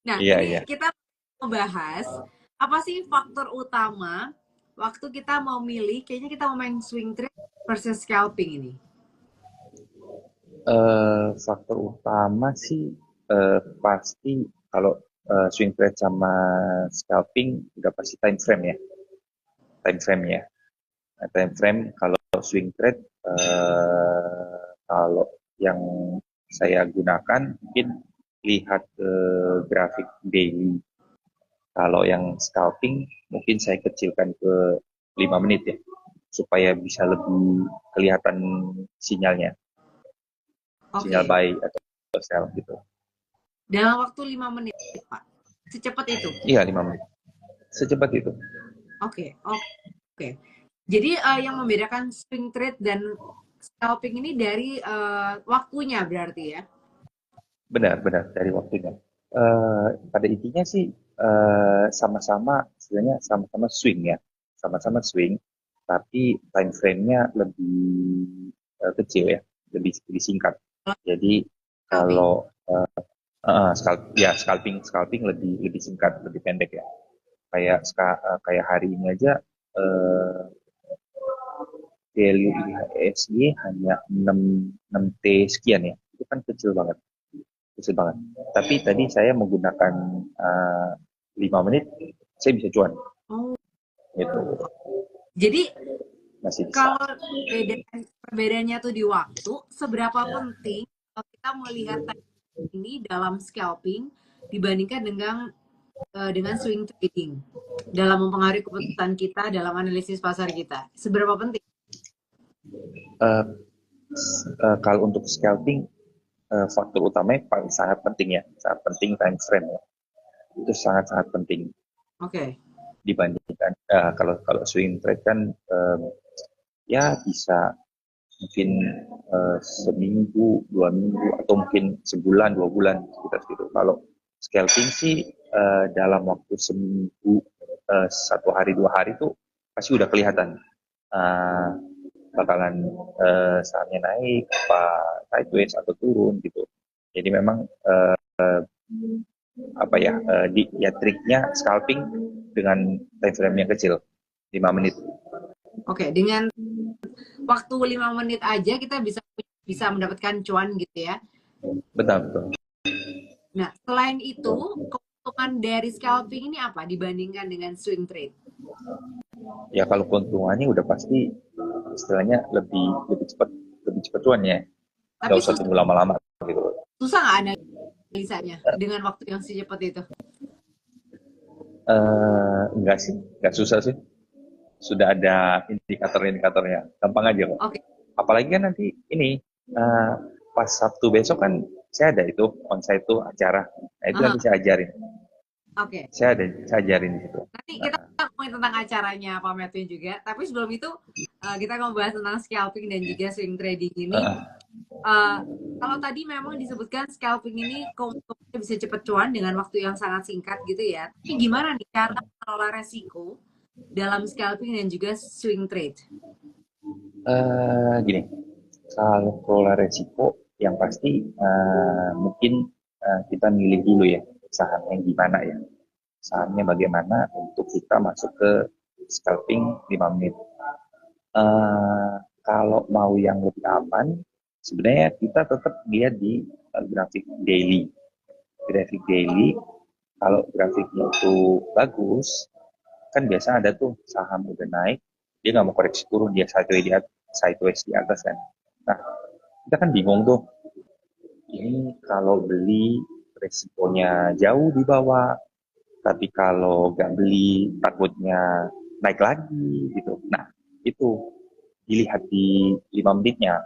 Nah, Iya, ini iya. kita membahas apa sih faktor utama waktu kita mau milih, kayaknya kita mau main swing trade versus scalping ini. Faktor utama sih pasti kalau swing trade sama scalping udah pasti time frame ya, time frame ya. Nah, time frame kalau swing trade kalau yang saya gunakan mungkin lihat ke grafik daily. Kalau yang scalping mungkin saya kecilkan ke 5 menit ya, supaya bisa lebih kelihatan sinyalnya, sinyal Oke, buy atau sell gitu. dalam waktu 5 menit, Pak. Secepat itu. Iya, 5 menit. Secepat itu. Oke, oke. Oke. Jadi yang membedakan swing trade dan scalping ini dari waktunya berarti ya. Benar-benar dari waktunya. Pada intinya sih sama-sama sebenarnya sama-sama swing ya, sama-sama swing, tapi time frame-nya lebih kecil ya, lebih singkat. Jadi Scalping. kalau scalping scalping lebih lebih singkat, lebih pendek ya. Kayak hari ini aja eh, value IHSG hanya 6 T sekian ya. Itu kan kecil banget, kecil banget. Tapi tadi saya menggunakan 5 menit, saya bisa cuan Oh, gitu. jadi Masih bisa. kalau perbedaannya tuh di waktu, seberapa penting kalau kita melihat ini dalam scalping dibandingkan dengan swing trading dalam mempengaruhi keputusan kita dalam analisis pasar kita. Seberapa penting? Eh, kalau untuk scalping, faktor utamanya paling sangat penting ya, sangat penting time frame ya. Itu sangat-sangat penting Oke. dibandingkan kalau kalau swing trade kan ya bisa mungkin seminggu, 2 minggu, atau mungkin sebulan, 2 bulan, sekitar segitu. Kalau scalping sih dalam waktu seminggu, 1 hari, 2 hari itu pasti udah kelihatan uh, bakalan sahamnya naik, apa sideways atau turun gitu. Jadi memang apa ya, ya triknya scalping dengan time frame yang kecil, 5 menit. Oke, dengan waktu 5 menit aja kita bisa bisa mendapatkan cuan gitu ya. Betul, betul. Nah, selain itu, keuntungan dari scalping ini apa dibandingkan dengan swing trade? Ya kalau keuntungannya udah pasti istilahnya lebih lebih cepat, lebih cepat cuannya, nggak Tapi usah tunggu lama-lama gitu. susah nggak analisanya dengan waktu yang secepat itu? Enggak sih, nggak susah sih, sudah ada indikator-indikatornya, gampang aja kok. Oke. Apalagi kan nanti ini eh, pas Sabtu besok kan saya ada itu onsite tuh acara, nah itu nanti Aha. saya ajarin, Oke. saya ajarin di situ. Nanti kita Nah, ngomongin tentang acaranya Pak Matthew juga. Tapi sebelum itu kita membahas tentang scalping dan juga swing trading ini. eh, Eh, kalau tadi memang disebutkan scalping ini keuntungannya bisa cepat cuan dengan waktu yang sangat singkat gitu ya. Tapi gimana nih cara mengelola resiko dalam scalping dan juga swing trade? gini, kalau kelola resiko yang pasti mungkin kita milih dulu ya sahamnya gimana ya, sahamnya bagaimana untuk kita masuk ke scalping 5 menit. Eh, Kalau mau yang lebih aman, sebenarnya kita tetap lihat di grafik daily. Grafik daily, kalau grafiknya itu bagus, kan biasa ada tuh saham udah naik, dia nggak mau koreksi turun, dia sideways di atas kan. Nah, kita kan bingung tuh, ini kalau beli resikonya jauh di bawah, tapi kalau nggak beli takutnya naik lagi gitu. Nah, itu dilihat di 5 menitnya.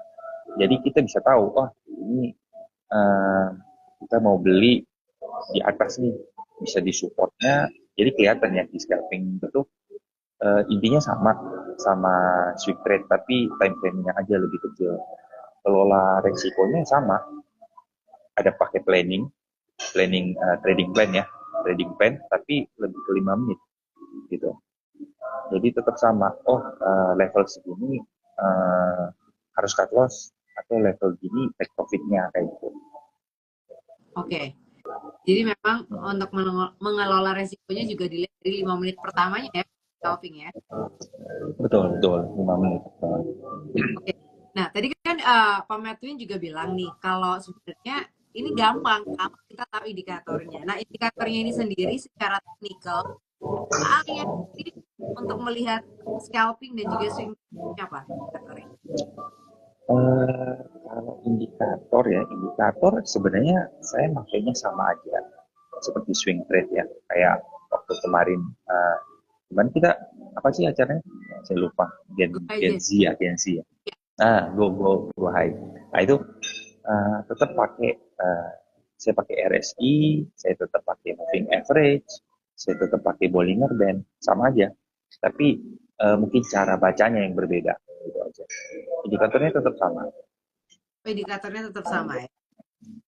Jadi kita bisa tahu, oh ini uh, kita mau beli di atas nih, bisa di supportnya. Jadi kelihatan ya di scalping itu intinya sama sama swing trade, tapi time frame-nya aja lebih kecil. Kelola resikonya sama, ada pakai trading plan ya, trading plan, tapi lebih ke 5 menit gitu. Jadi tetap sama. Oh, level segini harus cut loss, atau level gini take profitnya kayak gitu. Oke. Jadi memang untuk mengelola resikonya juga dilihat dari 5 menit pertamanya ya, scalping ya. Betul, betul. 5 menit. Oke. Nah, tadi kan Pak Medwin juga bilang nih, kalau sebenarnya ini gampang kalau kita tahu indikatornya. Nah, indikatornya ini sendiri secara teknikal, keahlian ini untuk melihat scalping dan juga swing apa indikatornya? Kalau indikator ya, indikator sebenarnya saya makainya sama aja. Seperti swing trade ya. Kayak waktu kemarin, kemarin kita, apa sih acaranya? Saya lupa. Go Gen ahead. Z ya, Gen Z ya. Go high. Nah itu tetap pakai, saya pakai RSI, saya tetap pakai moving average, saya tetap pakai Bollinger Band, sama aja. Tapi mungkin cara bacanya yang berbeda, gitu aja. Indikatornya tetap sama. Indikatornya tetap sama ya.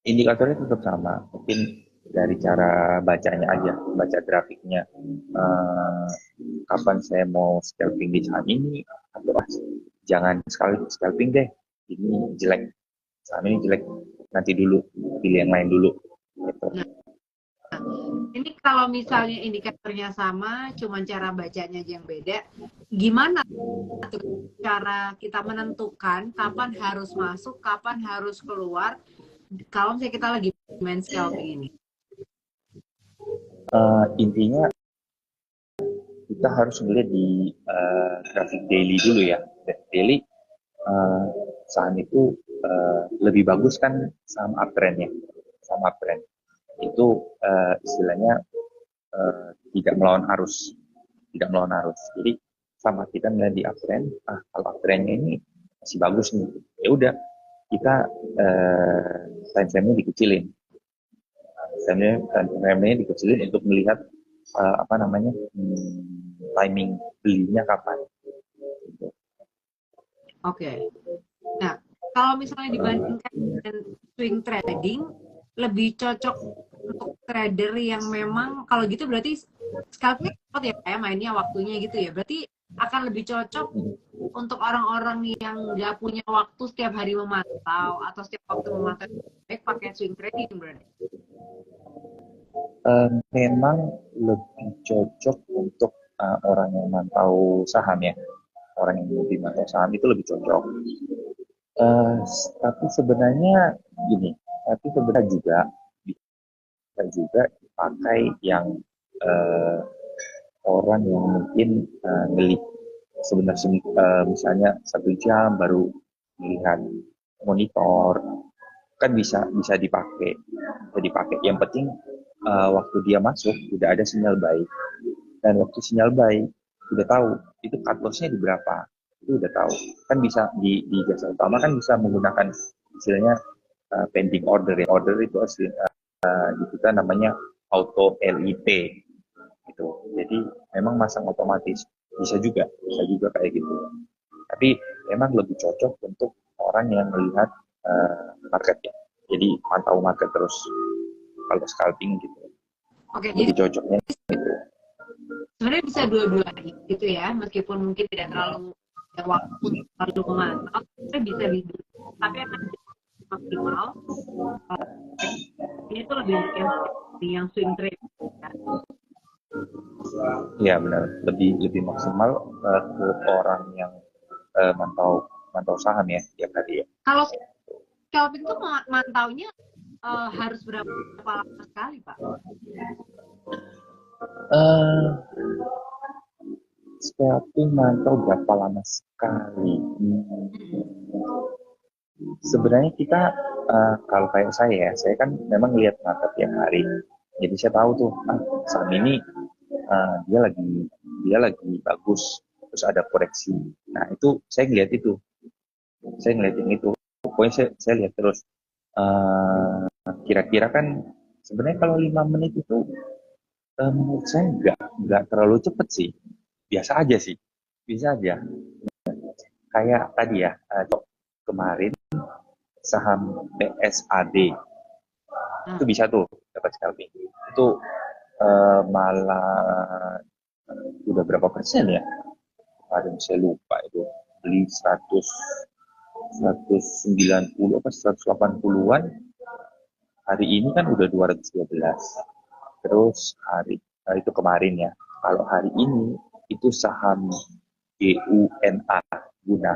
Indikatornya tetap sama, mungkin dari cara bacanya aja, baca grafiknya. Eh, Kapan saya mau scalping di saham ini, atau jangan sekali scalping deh, ini jelek, saham ini jelek, nanti dulu, pilih yang lain dulu. Gitu. Nah, ini kalau misalnya indikatornya sama, cuman cara bacanya aja yang beda, gimana tuh cara kita menentukan kapan harus masuk, kapan harus keluar, kalau misalnya kita lagi main scalping ini? Intinya kita harus melihat di grafik daily dulu ya. Daily, uh, saham itu lebih bagus kan saham uptrendnya, saham uptrend itu istilahnya tidak melawan arus, tidak melawan arus. Jadi sama kita melihat di uptrend, kalau uptrendnya ini masih bagus nih, ya udah kita time frame-nya dikecilin, time frame-nya dikecilin untuk melihat apa namanya, timing belinya kapan. Gitu. Oke. Nah, kalau misalnya dibandingkan dengan swing trading, lebih cocok untuk trader yang memang kalau gitu berarti scalping cepat ya kayak mainnya waktunya gitu ya. Berarti akan lebih cocok untuk orang-orang yang nggak punya waktu setiap hari memantau atau setiap waktu memantau, baik pakai swing trading berarti. Memang lebih cocok untuk orang yang mantau saham ya, orang yang lebih mantau saham itu lebih cocok. Eh, tapi sebenarnya gini, tapi sebenarnya juga bisa juga dipakai yang eh, orang yang mungkin ngelik sebenarnya, misalnya 1 jam baru melihat monitor, kan bisa dipakai, bisa dipakai. Yang penting waktu dia masuk udah ada sinyal buy, dan waktu sinyal buy udah tahu itu cut loss-nya di berapa, itu udah tahu. Kan bisa di jasa utama kan bisa menggunakan istilahnya pending order ya. Order itu asli di kita namanya auto LIT gitu. Jadi memang masang otomatis, bisa juga kayak gitu. Tapi memang lebih cocok untuk orang yang melihat market ya. Jadi pantau market terus kalau scalping gitu. Oke, jadi Lebih cocoknya itu. sebenarnya bisa dua-duanya gitu ya, meskipun mungkin tidak terlalu ada waktu terlalu memantau, sebenarnya bisa di tapi akan maksimal. Ini tuh lebih untuk yang swing trade. Ya. Iya benar, lebih lebih maksimal ke orang yang mantau mantau saham ya tiap hari ya. Kalau scalping tuh mantaunya harus berapa lama sekali, Pak? Eh Scalping mantau berapa lama sekali? Sebenarnya kita kalau kayak saya kan memang lihat market tiap hari. Jadi saya tahu tuh saham ini dia lagi bagus, terus ada koreksi. Nah itu saya ngeliatin itu. Pokoknya saya lihat terus. Kira-kira kan sebenarnya kalau 5 menit itu menurut saya nggak terlalu cepet sih, biasa aja sih, bisa aja. Kayak tadi ya, kemarin saham PSAD itu Nah, bisa tuh dapat scalping. Itu malah udah berapa persen ya? Kemarin saya lupa itu, beli 190 apa 180-an, hari ini kan udah 212. Terus itu kemarin ya. Kalau hari ini itu saham GUNA, Guna,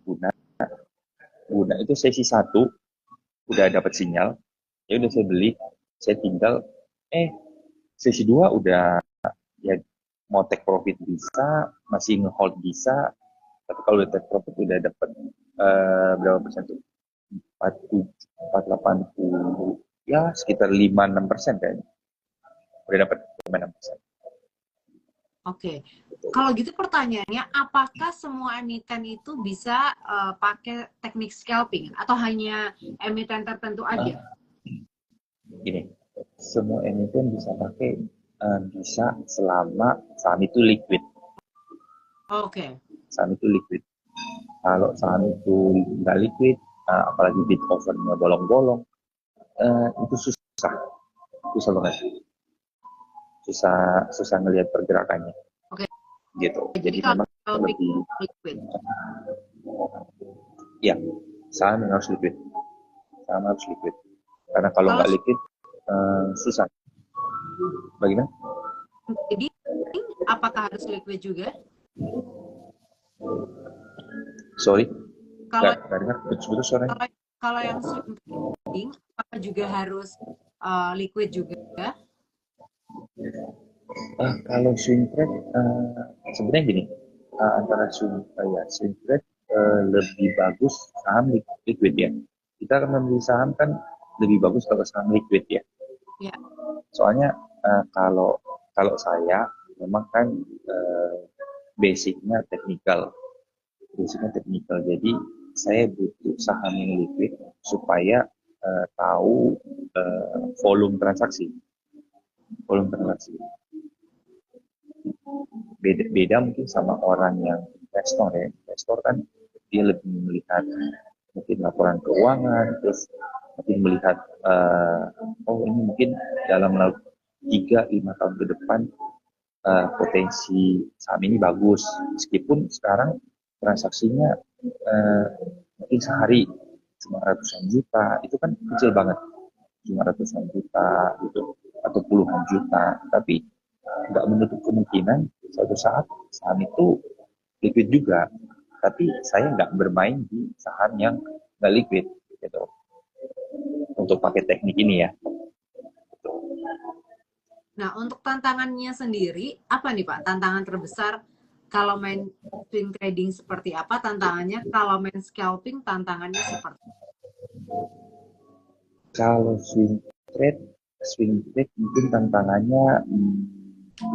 Guna, Guna itu sesi satu udah dapat sinyal, ya udah saya beli, saya tinggal sesi 2 udah ya mau take profit bisa, masih ngehold bisa, tapi kalau udah take profit udah dapat berapa persen tuh? 480, ya sekitar 5-6% kayaknya. Udah dapat 5-6%. Oke. Kalau gitu pertanyaannya, apakah semua emiten itu bisa pakai teknik scalping atau hanya emiten tertentu aja? Gini, semua emiten bisa pakai, bisa selama saham itu liquid. Oke. Saham itu liquid. Kalau saham itu nggak liquid, apalagi bid offernya bolong-bolong, itu susah banget, susah ngelihat pergerakannya, Oke. gitu. Jadi Jadi kalau memang lebih, liquid. ya saham yang harus liquid, karena kalau Kalau nggak liquid susah. Bagaimana? jadi apakah harus liquid juga? Sorry, Kalau nggak dengar putus-putus suaranya. kalau yang swing trading, apakah juga harus liquid juga? Kalau swing trade, sebenarnya gini, antara swing trade lebih bagus saham liquid ya. Kita akan membeli saham kan lebih bagus kalau saham liquid ya. Ya. Soalnya kalau kalau saya memang kan basicnya teknikal, jadi saya butuh saham yang liquid supaya tahu volume transaksi. Beda mungkin sama orang yang investor ya. Investor kan dia lebih melihat mungkin laporan keuangan, terus mungkin melihat ini mungkin dalam 3-5 tahun ke depan potensi saham ini bagus, meskipun sekarang transaksinya mungkin sehari cuma ratusan juta, itu kan kecil banget, cuma ratusan juta gitu atau puluhan juta, tapi nggak menutup kemungkinan suatu saat saham itu liquid juga, tapi saya nggak bermain di saham yang nggak liquid gitu untuk pakai teknik ini ya. Nah, untuk tantangannya sendiri, apa nih Pak? Tantangan terbesar kalau main swing trading seperti apa tantangannya? Kalau main scalping tantangannya seperti apa? Kalau swing trade mungkin tantangannya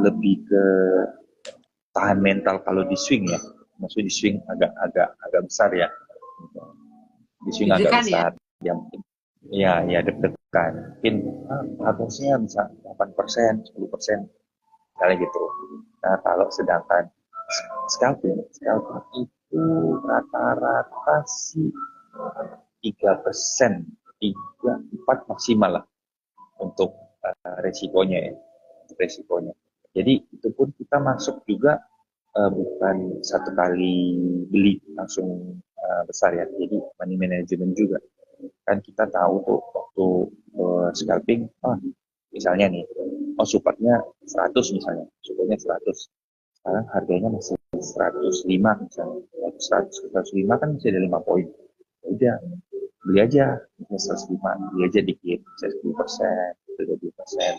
lebih ke tahan mental kalau di swing ya. Maksudnya di swing agak besar ya. Di swing agak Deg-degan ya? besar. Ya mungkin ya deg-degan. Mungkin harusnya bisa 8%, 10%, kali gitu. Nah, kalau sedangkan scalping itu rata-rata sih 3%, 3-4 maksimal lah untuk resikonya ya, jadi itu pun kita masuk juga bukan satu kali beli langsung besar ya, jadi money management juga kan. Kita tahu tuh waktu scalping, misalnya nih, supportnya 100 misalnya, supportnya 100, sekarang harganya masih 105 misalnya, 105 kan masih ada 5 poin, udah beli aja, misalnya 105, beli aja dikit, bisa 10%, 20%.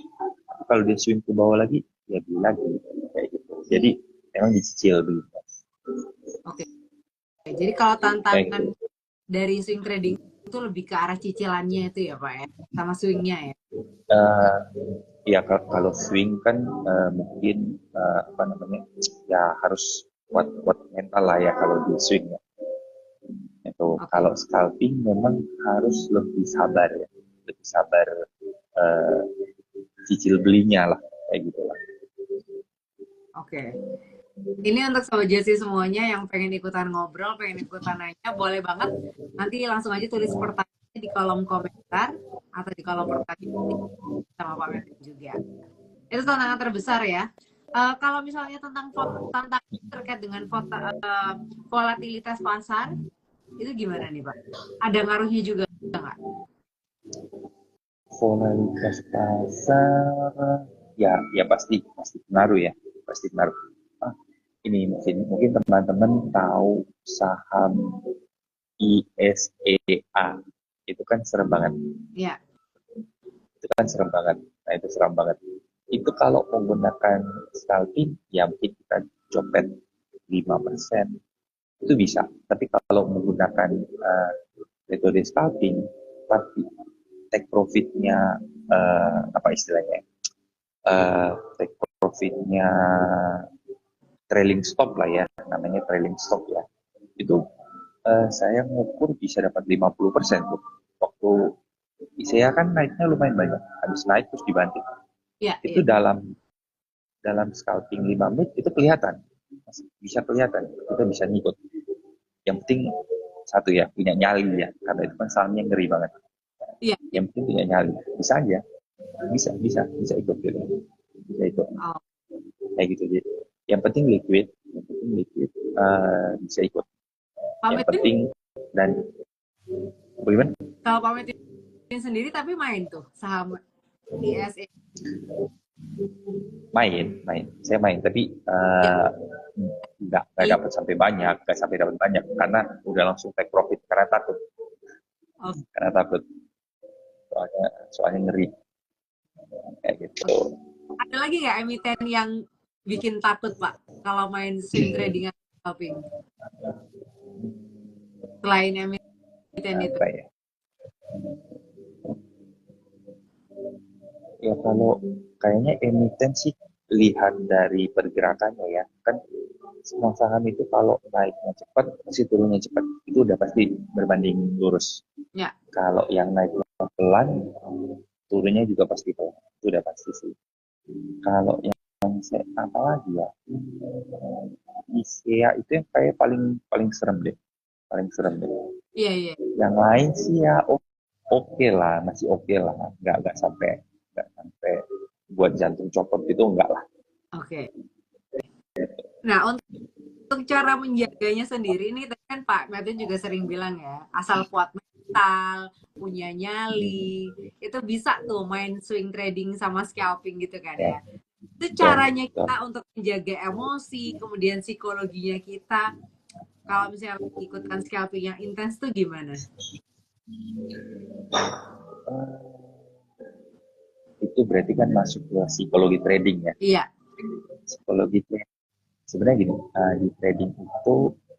Kalau dia swing ke bawah lagi, ya beli lagi, kayak gitu. Jadi emang dicicil begitu. Oke. Jadi kalau tantangan Gitu. dari swing trading itu lebih ke arah cicilannya itu ya Pak ya? Sama swingnya ya? Uh, ya kalau swing kan mungkin apa namanya, ya harus kuat mental lah ya kalau di swing ya. Itu Oke. kalau scalping memang harus lebih sabar ya, lebih sabar uh, cicil belinya lah, kayak gitulah. Oke. Ini untuk Sobat Jesse semuanya yang pengen ikutan ngobrol, pengen ikutan nanya, boleh banget. Nanti langsung aja tulis pertanyaannya di kolom komentar atau di kolom pertanyaan sama Pak Melvin juga. Itu tantangan terbesar ya. Kalau misalnya tentang tantangan terkait dengan volatilitas pasar, itu gimana nih Pak? Ada ngaruhnya juga nggak? Volatilitas pasar, ya pasti pengaruh ya, pasti pengaruh. Ah, ini mungkin teman-teman tahu saham ISEA, itu kan serem banget, Ya, itu kan serem banget. Nah itu serem banget. Itu kalau menggunakan scalping, ya mungkin kita copet 5%, itu bisa. Tapi kalau menggunakan metode scalping, pasti take profitnya, apa istilahnya, take profitnya trailing stop lah ya, namanya trailing stop ya. Itu saya ngukur bisa dapat 50% tuh. Waktu ISEA kan naiknya lumayan banyak, habis naik terus dibanting. ya, Itu ya. dalam scalping 5 menit itu kelihatan, bisa kelihatan, kita bisa ngikut. Yang penting satu ya, punya nyali ya, karena itu kan sahamnya ngeri banget. Iya. Yang penting punya nyali, bisa aja, bisa ikut gitu, bisa ikut Oh. kayak gitu gitu. Yang penting liquid, bisa ikut. Pak Yang Metin, penting dan bagaimana? kalau Pak Metin sendiri tapi main tuh saham ISE. Main, saya main, tapi Ya. nggak dapat sampai banyak, nggak sampai dapat banyak, karena udah langsung take profit Oh, karena takut, soalnya ngeri kayak gitu. ada lagi nggak emiten yang bikin takut Pak kalau main swing trading atau scalping selain emiten itu? Apa ya? Ya kalau kayaknya emiten sih, lihat dari pergerakannya ya, kan semua saham itu kalau naiknya cepat, pasti turunnya cepat. Itu udah pasti berbanding lurus. Ya. Kalau yang naik pelan, turunnya juga pasti pelan. Itu udah pasti sih. Kalau yang saya apa lagi ya? ISEA itu yang kayak paling paling serem deh, paling serem deh. Iya, iya. Yang lain sih ya oke lah, masih oke lah, nggak sampai buat jantung copot itu enggak lah. Oke. Nah, untuk cara menjaganya sendiri ini tadi kan Pak Metin juga sering bilang ya, asal kuat mental, punya nyali, itu bisa tuh main swing trading sama scalping gitu kan Ya, ya. Itu ya, caranya betul. kita untuk menjaga emosi, kemudian psikologinya kita kalau misalnya ikutan scalping yang intens tuh gimana? Itu berarti kan masuk ke psikologi trading ya. Iya, Psikologi trading sebenarnya gini, di trading itu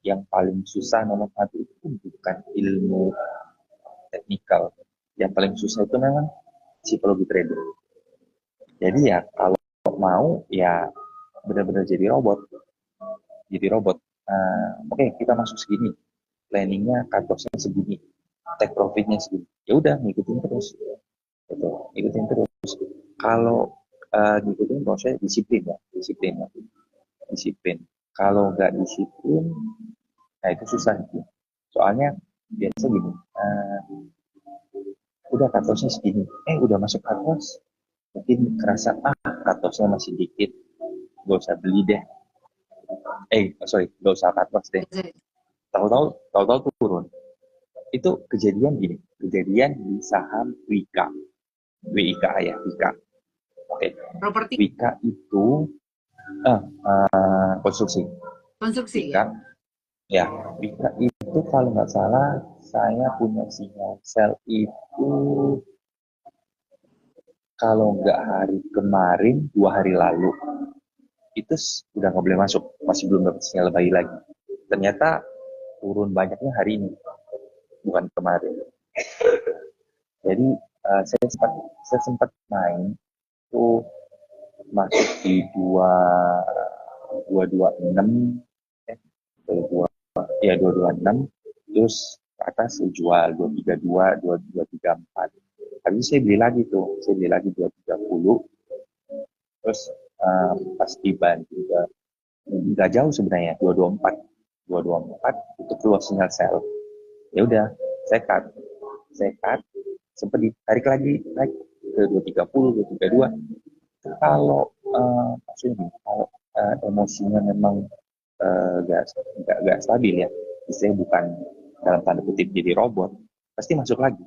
yang paling susah nomor satu itu bukan ilmu teknikal, yang paling susah itu memang psikologi trading. Jadi ya kalau mau ya benar-benar jadi robot. Oke, kita masuk segini, planningnya cut loss-nya segini, take profitnya segini, ya udah ngikutin terus gitu, ngikutin terus. Kalau ngikutin proses disiplin. Kalau nggak disiplin, nah itu susah gitu. Soalnya biasa gini, udah cut loss-nya segini, udah masuk cut loss, mungkin kerasa cut loss-nya masih dikit, gak usah beli deh, sorry, gak usah cut loss deh, tahu-tahu turun. Itu kejadian di saham WIK ya, WIK. Oke, properti WIK itu konstruksi. konstruksi WIK, ya. ya, WIK itu kalau nggak salah saya punya sinyal sell itu kalau nggak hari kemarin, 2 hari lalu, itu udah nggak boleh masuk, masih belum dapat sinyal buy lagi. Ternyata turun banyaknya hari ini, bukan kemarin. Jadi saya sempat main itu masuk di 226, dua ya 226, terus ke atas saya jual 232, 2234. Habis itu saya beli lagi 230, terus pas dibantu juga nggak jauh sebenarnya, 224 itu keluar sinyal sell. Ya udah, saya cut, sempat ditarik lagi naik ke 230, 232. Kalau maksudnya kalau emosinya memang nggak stabil ya, istilahnya bukan dalam tanda kutip jadi robot, pasti masuk lagi.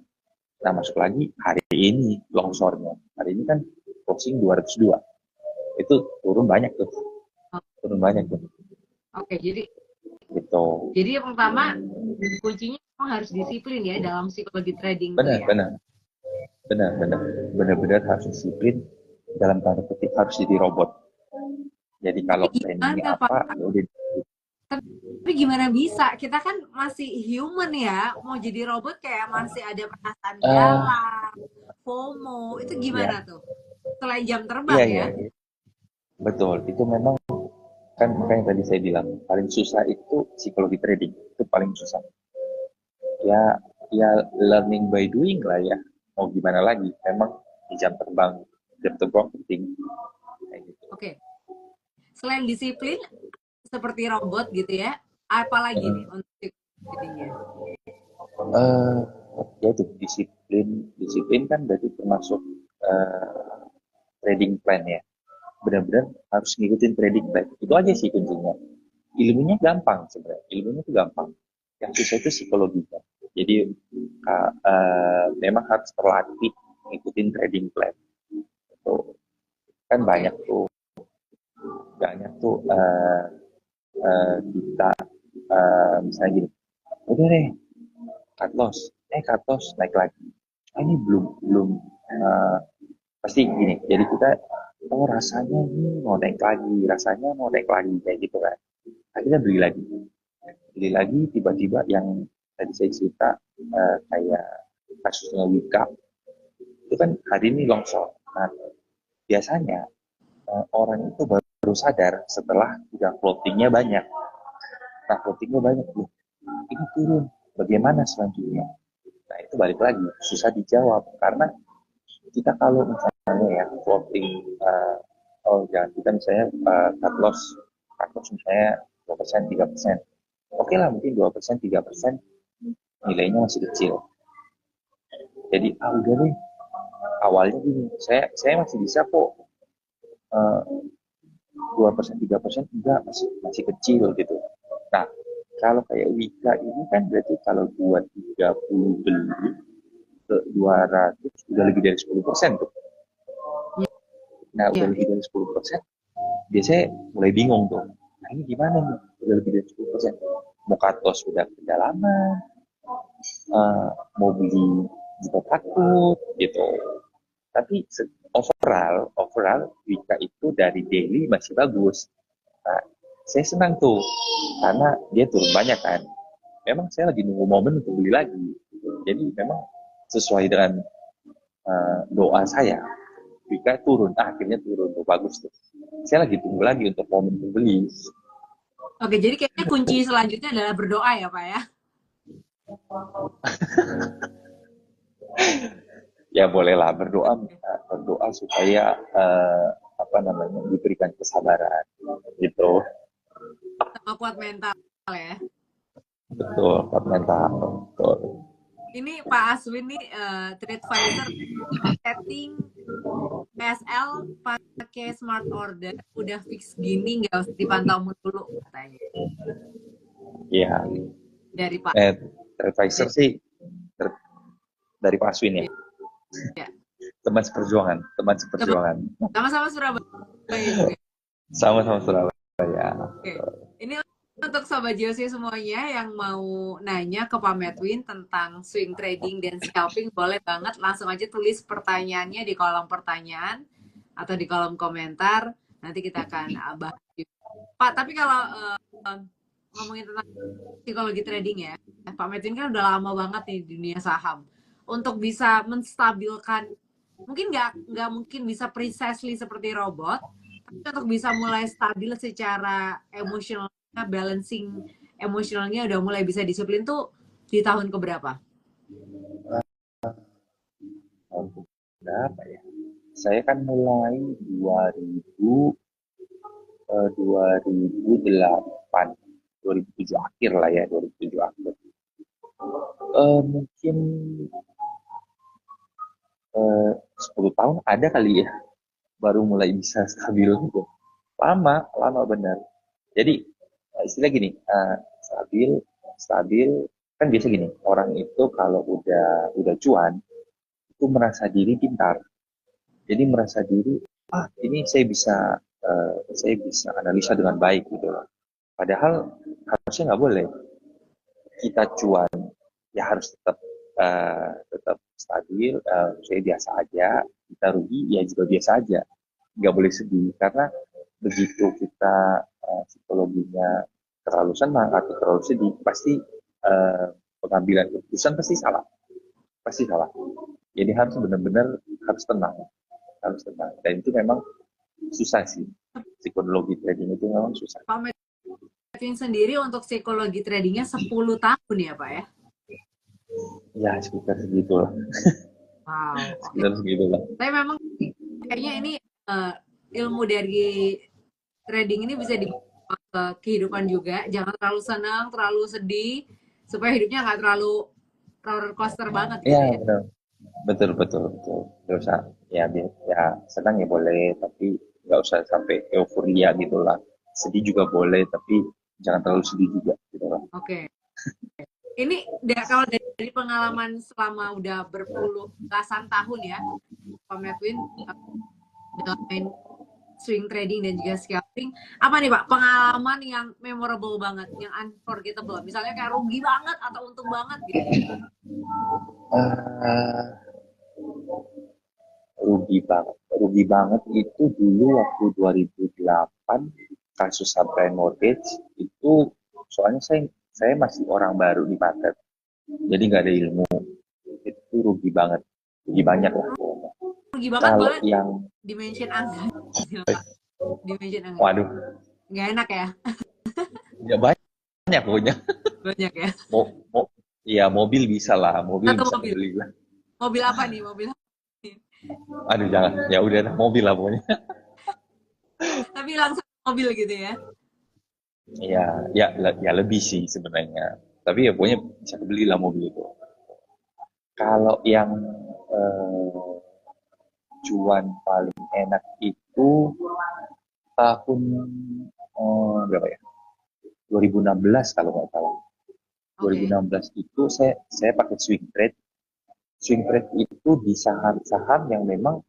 Nah, masuk lagi hari ini longsornya. Hari ini kan closing 202. Itu turun banyak tuh. Turun banyak tuh. Oke, Gitu. jadi yang pertama kuncinya memang harus disiplin ya dalam psikologi trading tuh Benar, ya. benar. Benar, benar. Benar-benar harus disiplin, dalam tanda kutip harus jadi robot. Jadi Tapi kalau planningnya gimana Pak? apa, ya udah. Tapi gimana bisa? Kita kan masih human ya. Mau jadi robot kayak masih ada perasaan eh galau, FOMO. Itu ya, gimana tuh? Selain jam iya, terbang iya, ya. iya. Betul. Itu memang kan makanya tadi saya bilang paling susah itu psikologi trading. Itu paling susah. Ya, ya learning by doing lah ya. Mau gimana lagi? Memang di jam terbang penting. Kayak gitu. Oke. Selain disiplin seperti robot gitu ya. Apalagi nih Hmm. untuk tradingnya? eh Ya itu disiplin. Disiplin kan berarti termasuk trading plan ya. Benar-benar harus ngikutin trading plan. Itu aja sih kuncinya. Ilmunya gampang sebenarnya. Ilmunya itu gampang. Yang susah itu psikologinya. Jadi memang harus terlatih ngikutin trading plan. Itu kan Oke. banyak tuh kita misalnya gini, udah deh cut loss naik lagi. Ini belum belum eh, pasti gini. Jadi kita rasanya ini mau naik lagi, rasanya mau naik lagi kayak gitu kan. Akhirnya beli lagi tiba-tiba yang tadi saya cerita kayak kasusnya Wika itu kan hari ini longsor. Nah, biasanya orang itu baru sadar setelah udah floatingnya banyak. Nah, floatingnya banyak tuh. Ini turun. Bagaimana selanjutnya? Nah, itu balik lagi. Susah dijawab. Karena kita kalau misalnya ya floating, oh jangan kita misalnya cut loss misalnya 2%, 3%. Oke lah, mungkin 2%, 3% nilainya masih kecil. Jadi, udah deh, awalnya gini, saya masih bisa kok 2%, 3%, enggak, masih kecil gitu. Nah, kalau kayak Wika ini kan berarti kalau 230 beli ke 200 udah lebih dari 10% tuh. Nah, udah Ya. lebih dari 10%, biasanya mulai bingung tuh. Nah, ini gimana nih? Udah lebih dari 10%. Mau cut loss udah kedalaman, uh, mau beli juga takut gitu. Tapi overall Wika itu dari daily masih bagus. Nah, saya senang tuh karena dia turun banyak kan. Memang saya lagi nunggu momen untuk beli lagi. Jadi memang sesuai dengan doa saya, Wika turun. Akhirnya turun tuh bagus tuh. Saya lagi tunggu lagi untuk momen membeli. Oke, jadi kayaknya kunci selanjutnya adalah berdoa ya, Pak ya. Ya bolehlah berdoa supaya apa namanya diberikan kesabaran gitu. Sama kuat mental ya. Betul, kuat mental. Betul. Ini Pak Aswin nih TradeVisor setting PSL pakai smart order udah fix gini nggak usah dipantau dulu katanya. Ya, Ini dari Pak. advisor sih dari Pak Aswin ya. Ya. Teman seperjuangan, teman seperjuangan. Sama-sama Surabaya juga. Sama-sama Surabaya. Oke. Ini untuk Sobat JOC semuanya yang mau nanya ke Pak Medwin tentang swing trading dan scalping, boleh banget langsung aja tulis pertanyaannya di kolom pertanyaan atau di kolom komentar. Nanti kita akan bahas. Pak, tapi kalau ngomongin tentang psikologi trading ya, Pak Medwin kan udah lama banget nih di dunia saham. Untuk bisa menstabilkan, mungkin nggak mungkin bisa precisely seperti robot, untuk bisa mulai stabil secara emosionalnya, balancing emosionalnya udah mulai bisa disiplin tuh di tahun keberapa? Berapa ya? Saya kan mulai 2000, 2008, 2007 akhir lah ya, 2007 akhir. Mungkin 10 tahun ada kali ya, baru mulai bisa stabil gitu. Lama benar. Jadi istilah gini, stabil, stabil kan biasa gini. Orang itu kalau udah cuan, itu merasa diri pintar. Jadi merasa diri, ini saya bisa analisa dengan baik gitu loh. Padahal harusnya nggak boleh. Kita cuan ya harus tetap stabil, saya biasa aja. Kita rugi ya juga biasa aja, nggak boleh sedih karena begitu kita psikologinya terlalu senang atau terlalu sedih, pasti pengambilan keputusan pasti salah. Jadi harus benar-benar harus tenang. Dan itu memang susah sih. Psikologi trading itu memang susah. Pak Medwin sendiri untuk psikologi tradingnya 10 tahun ya Pak ya? Ya sekitar segitulah. Wow, oke. Sekitar segitulah. Tapi memang kayaknya ini ilmu dari trading ini bisa dibawa ke kehidupan juga. Jangan terlalu senang, terlalu sedih, supaya hidupnya nggak terlalu roller coaster banget gitu Ya, ya. betul. Nggak usah, ya senang ya boleh, tapi nggak usah sampai euforia gitu lah. Sedih juga boleh, tapi jangan terlalu sedih juga gitu lah. Oke. Ini kalau dari pengalaman selama udah berpuluh belasan tahun ya, Pak Medwin dalam main swing trading dan juga scalping, apa nih Pak pengalaman yang memorable banget, yang unforgettable, misalnya kayak rugi banget atau untung banget gitu? Ah, rugi banget itu dulu waktu 2008 kasus subprime mortgage itu, soalnya saya masih orang baru di market, jadi nggak ada ilmu, itu rugi banyak lah. Rugi banget Kalau boleh yang dimention angka Pak, dimension angka, waduh, nggak enak ya? ya banyak pokoknya. Banyak ya. Mo, mo, ya mobil bisa lah, mobil Satu bisa mobil, kebeli lah. mobil apa nih, mobil apa nih? Aduh jangan, ya udah mobil lah pokoknya. Tapi langsung mobil gitu ya? Ya lebih sih sebenarnya, tapi ya pokoknya bisa kebeli lah mobil itu. Kalau yang eh, cuan paling enak itu tahun berapa ya? 2016 kalau nggak salah. Oke. 2016 itu saya pakai swing trade. Swing trade itu di saham-saham yang memang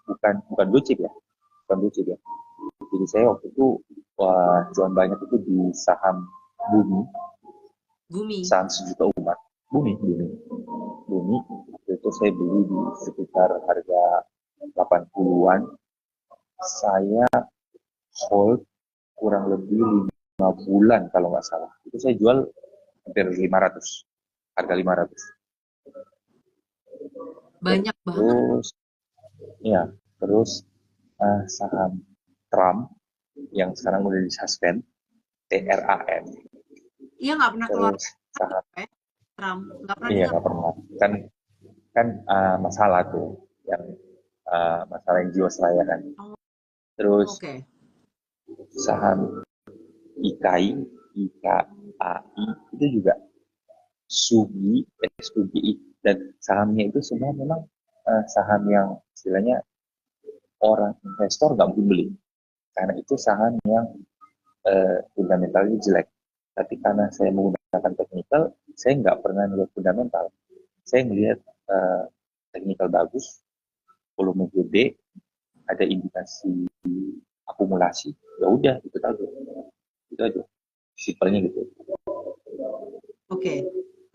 bukan blue chip ya, bukan blue chip ya. Jadi saya waktu itu cuan banyak itu di saham bumi, Bumi. saham sejuta umat, bumi. Itu saya beli di sekitar harga 80-an. Saya hold kurang lebih 5 bulan kalau nggak salah. Itu saya jual hampir 500, harga 500. Banyak banget. Terus ya, terus saham Trump yang sekarang udah disuspend, TRAM. Iya nggak pernah keluar Terus saham, ya, Trump. Nggak pernah iya dengar. nggak pernah. Kan masalah tuh, yang masalah yang jiwasraya kan. Oh, Terus oke. saham IKAI itu juga SUGI, dan sahamnya itu semua memang saham yang istilahnya orang investor nggak mungkin beli, karena itu saham yang fundamentalnya jelek. Tapi karena saya menggunakan teknikal, saya nggak pernah melihat fundamental. Saya melihat teknikal bagus, volume gede, ada indikasi akumulasi, ya udah itu aja, simpelnya gitu. Oke.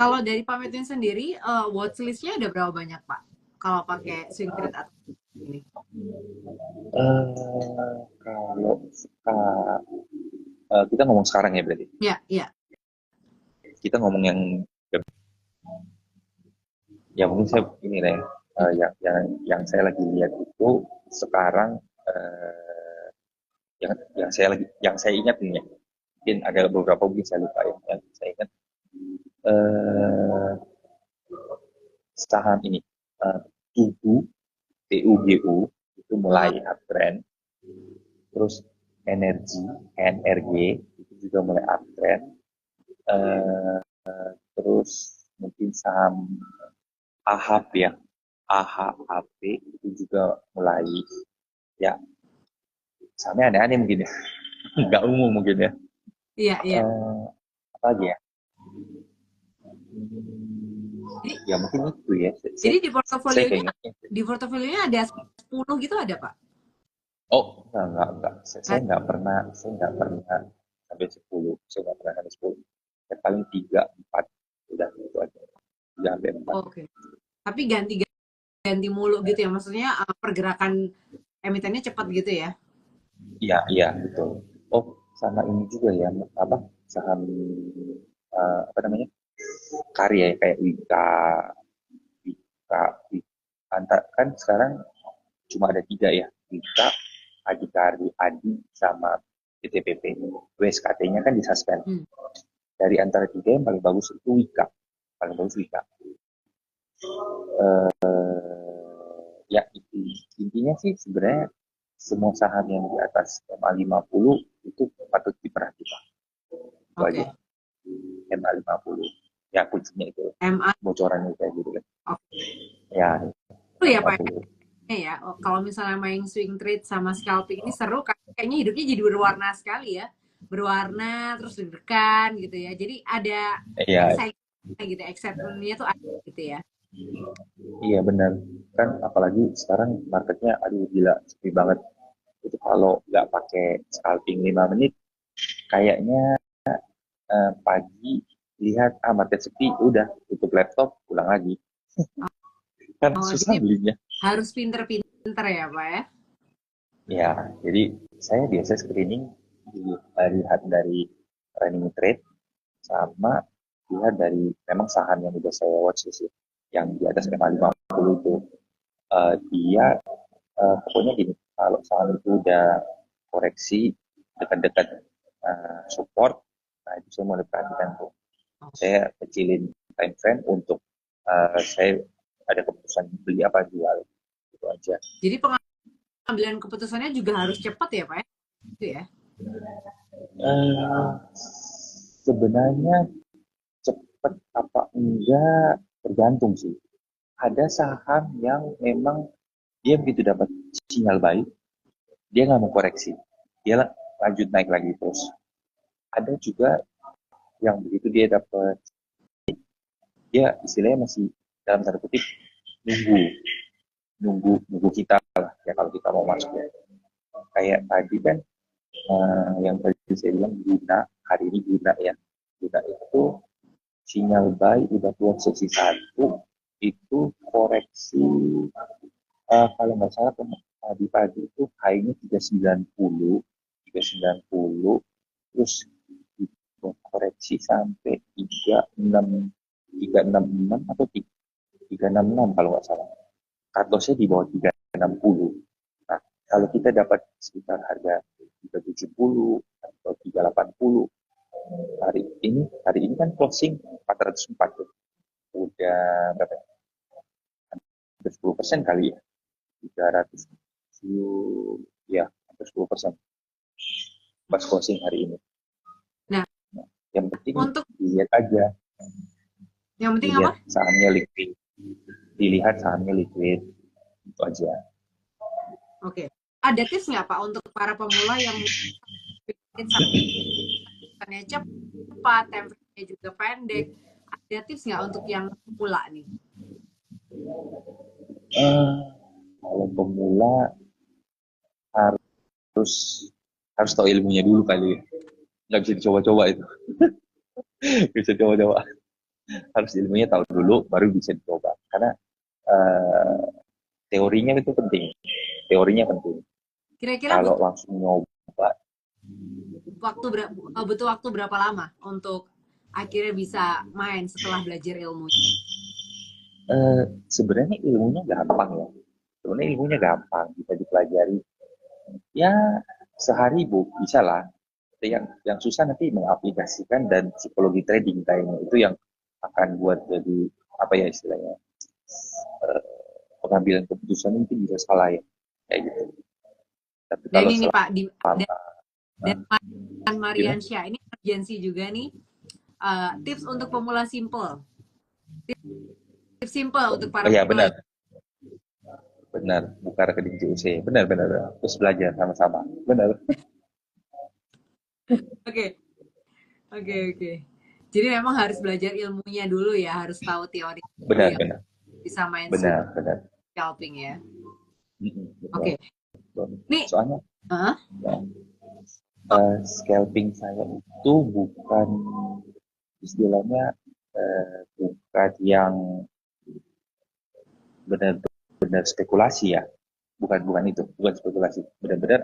Kalau dari Pak Medwin sendiri, watchlist-nya ada berapa banyak Pak? Kalau pakai swing trade atau ini? Kalau kita ngomong sekarang ya berarti. Ya, iya. Kita ngomong ya mungkin saya ini deh, yang saya lagi lihat itu sekarang, yang saya ingat ini ya. Mungkin ada beberapa mungkin saya lupa ya. Yang saya ingat saham ini, Tugu, TUGU itu mulai uptrend. Terus energi, NRG itu juga mulai uptrend. Terus mungkin saham AHAP ya, AHAP itu juga mulai, ya sahamnya aneh-aneh mungkin ya, nggak umum mungkin ya. Iya, iya. Apa lagi ya? Ya mungkin itu ya. Jadi Saya kayaknya. di portofolionya ada 10 gitu ada Pak? Oh, enggak. Saya nggak pernah sampai 10. Saya nggak pernah sampai 10. Ya, paling 3, 4. Udah itu aja. 3 sampai 4. Oke. Tapi ganti mulu gitu ya, maksudnya pergerakan emitennya cepat gitu ya? Iya, betul. Oh, sama ini juga ya, apa, saham, apa namanya, karya ya, kayak Wika, kan sekarang cuma ada 3 ya, Wika, Adhikari, Adi, sama PTPP. WSKT-nya kan disuspend. Hmm. Dari antara 3 yang paling bagus itu Wika. Paling bagus Wika. Ya, intinya sih sebenarnya semua saham yang di atas MA50 itu patut diperhatikan. Itu Oke. aja. MA50. Ya, kuncinya itu. MA. Bocorannya kayak gitu kan. Oke. Ya, Seru ya Pak 50. ya. Oh, kalau misalnya main swing trade sama scalping ini seru, kayaknya hidupnya jadi berwarna sekali ya. Berwarna terus deg-degan gitu ya. Jadi ada Iya, excitement gitu, excitement-nya tuh ada gitu ya. iya benar. Kan apalagi sekarang marketnya aduh gila sepi banget. Itu kalau nggak pakai scalping 5 menit kayaknya pagi lihat market sepi udah tutup laptop pulang lagi. Kan Oh, susah jadi belinya. harus pinter-pinter ya Pak ya. Ya, jadi saya biasa screening lihat dari running trade sama lihat dari memang saham yang udah saya watch sih yang di atas MA50 itu. Dia pokoknya gini, kalau saham itu udah koreksi dekat-dekat support, nah itu saya mulai perhatikan tuh. Saya kecilin time frame untuk saya ada keputusan beli apa jual, itu aja. Jadi pengambilan keputusannya juga harus cepat ya Pak ya. Gitu ya. Eh, Sebenarnya cepat apa enggak tergantung sih. Ada saham yang memang dia begitu dapat sinyal baik, dia nggak mau koreksi, dia lanjut naik lagi terus. Ada juga yang begitu dia dapat, dia istilahnya masih dalam tanda kutip nunggu, nunggu kita lah ya kalau kita mau masuk ya. Kayak tadi kan yang tadi saya bilang guna hari ini guna ya, guna itu sinyal buy udah keluar sesi 1 itu koreksi kalau nggak salah tadi pagi itu high-nya 390 terus koreksi sampai 366 atau 366 kalau nggak salah. Cut loss-nya di bawah 360. Nah, kalau kita dapat sekitar harga 370 atau 380 hari ini kan closing 404 tuh. Udah berapa? Hampir 10% kali ya. 300 ya, hampir 10% pas closing hari ini. Nah, Yang penting untuk dilihat aja, yang penting dilihat apa? sahamnya liquid, dilihat sahamnya liquid, itu aja. Oke. Ada tips nggak Pak untuk para pemula yang sahamnya cepat, template-nya juga pendek? Ada tips nggak untuk yang pemula nih? Eh, Kalau pemula harus harus tahu ilmunya dulu kali ya. Nggak bisa dicoba-coba itu. Bisa coba-coba. Harus ilmunya tahu dulu, baru bisa dicoba. Karena eh, teorinya itu penting. Teorinya penting. Kira-kira Kalau langsung nyoba, butuh waktu berapa lama untuk akhirnya bisa main setelah belajar ilmu? sebenarnya ilmunya gampang ya. Sebenarnya ilmunya gampang, bisa dipelajari. Ya sehari bu, bisa lah. Yang susah nanti mengaplikasikan dan psikologi trading kayaknya itu yang akan buat jadi apa ya istilahnya eh, pengambilan keputusan mungkin bisa salah ya kayak gitu. Tapi Dan kalau ini Pak, selama dan gimana? Mariansyah, ini urgensi juga nih. Tips untuk pemula simple. Tips simple untuk para Oh ya pemula. benar buka rekening JOC benar terus belajar sama-sama benar. Oke, oke. Jadi memang harus belajar ilmunya dulu ya, harus tahu teori dulu Benar, ya, benar, bisa main swing benar, benar. scalping ya. Betul, Oke, betul. nih, Soalnya Hah? ya, scalping saya itu bukan istilahnya bukan yang benar-benar spekulasi ya, bukan itu, bukan spekulasi. Benar-benar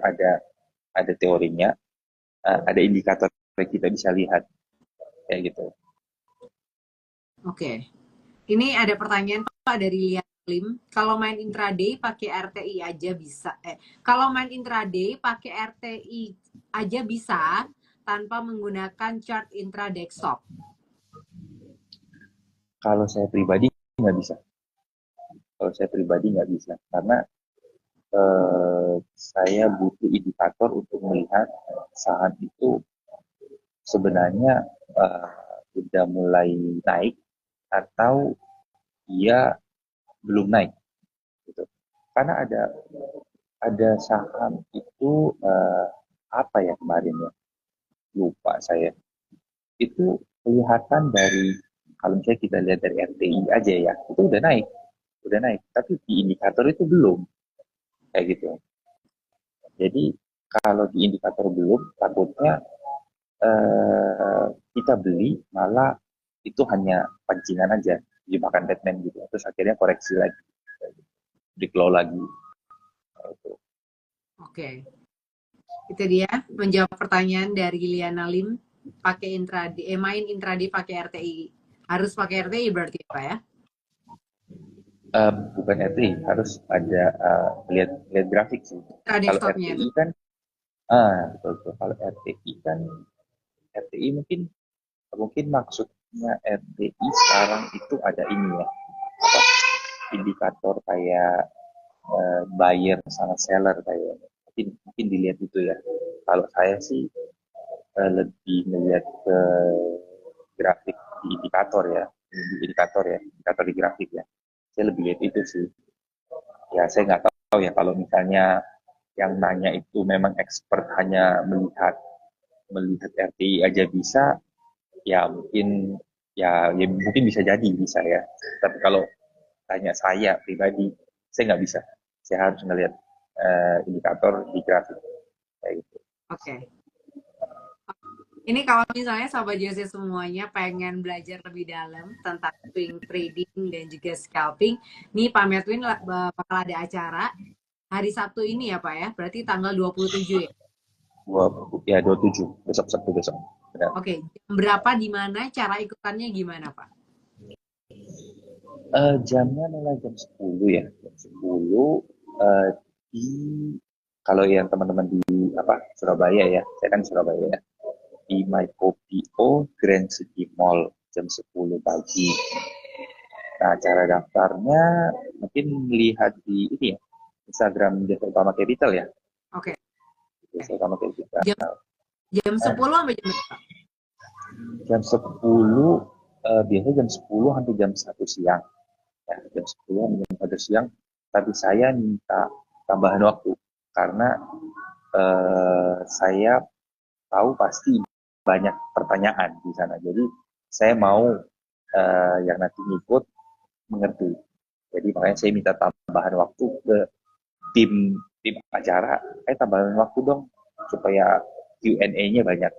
ada teorinya, ada indikator yang kita bisa lihat kayak gitu. Oke. Ini ada pertanyaan Pak dari Lian Lim. Kalau main intraday pakai RTI aja bisa. Kalau main intraday pakai RTI aja bisa tanpa menggunakan chart intraday stop. Kalau saya pribadi nggak bisa. Kalau saya pribadi nggak bisa karena saya butuh indikator untuk melihat saham itu sebenarnya sudah mulai naik atau dia belum naik gitu. Karena ada saham itu apa ya kemarin ya, lupa saya. Itu kelihatan dari kalau misalnya kita lihat dari RTI aja ya, itu udah naik. Tapi di indikator itu belum kayak gitu. Jadi kalau di indikator belum, takutnya kita beli malah itu hanya pancingan aja, jebakan Batman gitu. Terus akhirnya koreksi lagi, di-claw lagi. Gitu. Oke. Itu dia menjawab pertanyaan dari Liana Lim. Pakai intraday, main intraday pakai RTI. Harus pakai RTI berarti apa ya? Bukan RTI, harus ada lihat grafik sih. Intraday Kalau stopnya itu. RTI kan, betul, betul. Kalau RTI kan, RTI mungkin mungkin maksudnya RTI sekarang itu ada ini ya, apa, indikator kayak buyer sama seller kayak mungkin dilihat itu ya. Kalau saya sih lebih melihat ke grafik di indikator di grafik ya. Saya lebih lihat itu sih. Ya saya nggak tahu ya kalau misalnya yang nanya itu memang expert hanya melihat RTI aja bisa, ya mungkin ya mungkin bisa jadi bisa ya. Tapi kalau tanya saya pribadi, saya nggak bisa. Saya harus ngelihat indikator di grafik kayak gitu. Oke. Ini kalau misalnya Sobat Jose semuanya pengen belajar lebih dalam tentang swing trading dan juga scalping, nih Pak Medwin bakal ada acara hari Sabtu ini ya Pak ya, berarti tanggal 27 ya. Ya 27 besok Sabtu besok. Benar. Oke, jam berapa di mana cara ikutannya gimana Pak? Jamnya mulai jam 10 ya. Jam 10 eh, di kalau yang teman-teman di Surabaya ya, saya kan Surabaya ya, di My Kopio Grand City Mall jam 10 pagi. Nah, cara daftarnya mungkin lihat di ini ya, Instagram Desa Utama Capital ya. Oke. Desa Utama Capital. Jam jam Nah, 10 sampai jam berapa? jam 10 biasanya jam 10 sampai jam 1 siang. Ya, jam 10 sampai jam 1 siang. Tapi saya minta tambahan waktu karena saya tahu pasti banyak pertanyaan di sana. Jadi saya mau yang nanti ngikut mengerti. Jadi makanya saya minta tambahan waktu ke tim tim acara. Tambahan waktu dong supaya Q&A-nya banyak.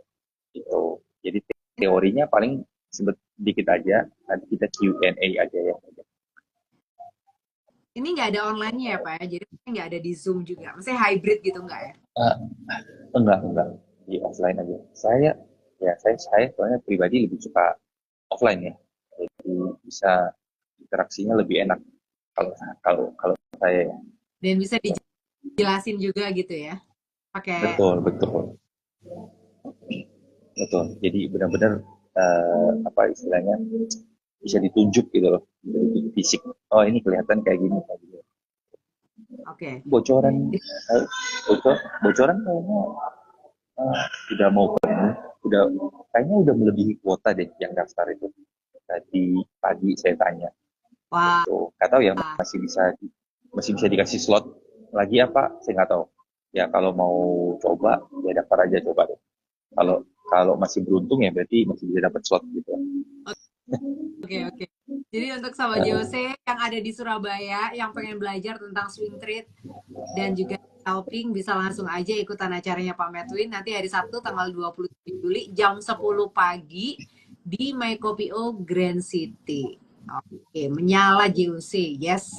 Gitu. Jadi teorinya paling sedikit aja. Nanti kita Q&A aja ya. Ini nggak ada online-nya ya Pak ya, jadi nggak ada di Zoom juga. Maksudnya hybrid gitu nggak ya? Enggak di offline aja. Saya soalnya pribadi lebih suka offline ya. Jadi bisa interaksinya lebih enak kalau kalau kalau saya ya. Dan bisa dijelasin juga gitu ya, pakai. Betul, betul, betul. Jadi benar-benar apa istilahnya bisa ditunjuk gitu loh, dari fisik. Oh ini kelihatan kayak gini, kayak gini. Oke. Bocoran, bocoran kayaknya udah mau penuh, udah kayaknya udah melebihi kuota deh yang daftar itu. Tadi pagi saya tanya, Wah, tuh nggak tahu ya masih bisa dikasih slot lagi apa, saya nggak tahu. Ya kalau mau coba ya daftar aja coba deh. Kalau Kalau masih beruntung ya berarti masih bisa dapat slot gitu. Oke, oke. Jadi untuk Sobat JOC yang ada di Surabaya yang pengen belajar tentang swing trade dan juga scalping bisa langsung aja ikutan acaranya Pak Medwin nanti hari Sabtu tanggal 27 Juli jam 10 pagi di My Kopi O Grand City. Oke, menyala JOC. Yes.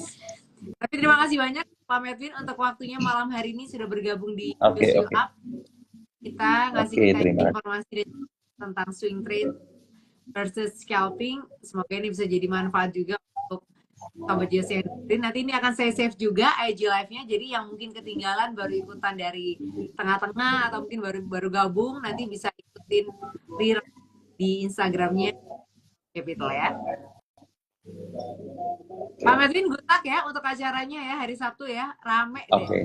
Tapi terima kasih banyak Pak Medwin untuk waktunya malam hari ini sudah bergabung di Oke, Just You oke. Up. Kita ngasih Oke, kita terima kasih. informasi tentang swing trade versus scalping. Semoga ini bisa jadi manfaat juga untuk Sobat Jose. Nanti ini akan saya save juga IG live-nya. Jadi yang mungkin ketinggalan baru ikutan dari tengah-tengah atau mungkin baru gabung nanti bisa ikutin di Instagramnya Capital ya. Pak Medwin, good luck ya untuk acaranya ya hari Sabtu ya. Rame deh. Oke.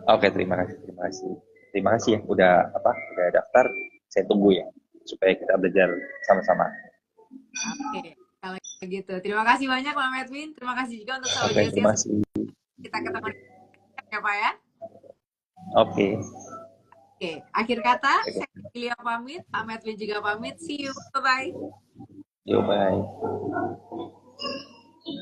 Oke, terima kasih, terima kasih. Terima kasih ya udah daftar. Saya tunggu ya supaya kita belajar sama-sama. Oke, kalau gitu. Terima kasih banyak Pak Medwin. Terima kasih juga untuk Sobat Oke, Jose. terima kasih. Kita ketemu ya Pak ya. Oke. Oke, akhir kata saya Lilia pamit, Pak Medwin juga pamit. See you, bye-bye. Yo, bye.